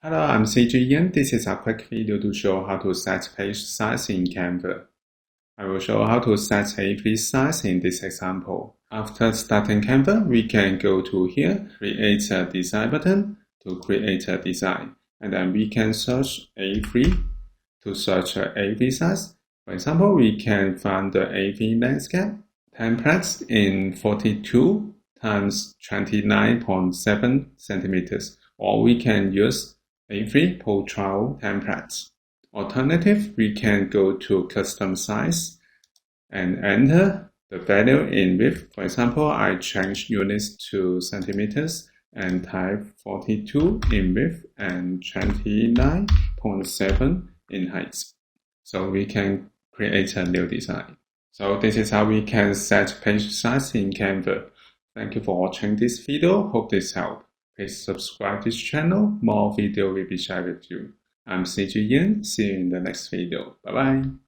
Hello, I'm cgian. This is a quick video to show how to set page size in Canva. I will show how to set a free size in this example. After starting Canva, we can go to here, create a design button to create a design. And then we can search A3 to search a free size. For example, we can find the A3 landscape templates in 42 times 29.7 centimeters, or we can use A3 portrait templates. Alternative, we can go to custom size and enter the value in width. For example, I change units to centimeters and type 42 in width and 29.7 in height. So we can create a new design. So this is how we can set page size in Canva. Thank you for watching this video. Hope this helped. Please subscribe this channel. More video will be shared with you. I'm cgian. See you in the next video. Bye bye.